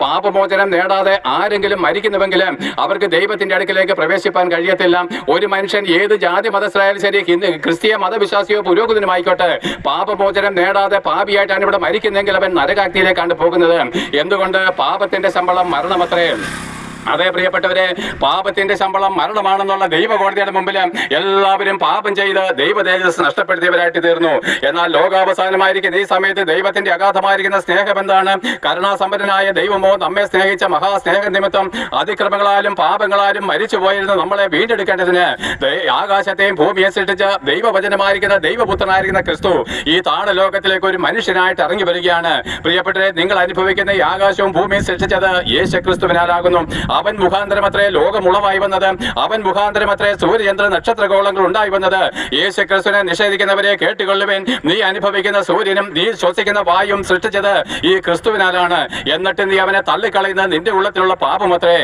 പാപമോചനം നേടാതെ ആരെങ്കിലും മരിക്കുന്നുവെങ്കിലും അവർക്ക് ദൈവത്തിന്റെ അടുക്കിലേക്ക് പ്രവേശിപ്പാൻ കഴിയത്തില്ല. ഒരു മനുഷ്യൻ ഏത് ജാതി മതസ്ഥരായാലും ശരി, ക്രിസ്തീയ മതവിശ്വാസിയോ പുരോഹിതനുമായിക്കോട്ടെ, പാപമോചനം നേടാതെ പാപിയായിട്ടാണ് ഇവിടെ മരിക്കുന്നെങ്കിൽ അവൻ നരകാഗ്നിയിലേക്കാണ് പോകുന്നത്. എന്തുകൊണ്ട്? പാപത്തിന്റെ ശമ്പളം മരണമത്രേ. അതേ പ്രിയപ്പെട്ടവരെ, പാപത്തിന്റെ ശമ്പളം മരണമാണെന്നുള്ള ദൈവകോടതിയുടെ മുമ്പിൽ എല്ലാവരും പാപം ചെയ്ത് ദൈവ തേജസ് നഷ്ടപ്പെടുത്തിയവരായിട്ട് തീർന്നു. എന്നാൽ ലോകാവസാനമായിരിക്കുന്ന ഈ സമയത്ത് ദൈവത്തിന്റെ അഗാധമായിരിക്കുന്ന സ്നേഹം എന്താണ്? കരുണാസമ്പന്നനായ ദൈവമോ നമ്മെ സ്നേഹിച്ച മഹാസ്നേഹ നിമിത്തം അതിക്രമങ്ങളാലും പാപങ്ങളാലും മരിച്ചു പോയിരുന്ന നമ്മളെ വീണ്ടെടുക്കേണ്ടതിന് ആകാശത്തെയും ഭൂമിയെ സൃഷ്ടിച്ച ദൈവവചനമായിരിക്കുന്ന ദൈവപുത്രനായിരിക്കുന്ന ക്രിസ്തു ഈ താണലോകത്തിലേക്ക് ഒരു മനുഷ്യനായിട്ട് ഇറങ്ങി വരികയാണ്. പ്രിയപ്പെട്ടവരെ, നിങ്ങൾ അനുഭവിക്കുന്ന ഈ ആകാശവും ഭൂമിയും സൃഷ്ടിച്ചത് യേശു ക്രിസ്തുവിനാലാകുന്നു. അവൻ മുഖാന്തരമത്രേ ലോകമുളവായി വന്നത്. അവൻ മുഖാന്തരമത്രേ സൂര്യചന്ദ്ര നക്ഷത്രഗോളങ്ങൾ ഉണ്ടായി വന്നത്. യേശു ക്രിസ്തുവിനെ നിഷേധിക്കുന്നവരെ കേട്ടുകൊള്ളുവേൻ, നീ അനുഭവിക്കുന്ന സൂര്യനും നീ ശ്വസിക്കുന്ന വായും സൃഷ്ടിച്ചത് ഈ ക്രിസ്തുവിനാലാണ്. എന്നിട്ട് നീ അവനെ തള്ളിക്കളയുന്ന നിന്റെ ഉള്ളത്തിലുള്ള പാപമത്രേ.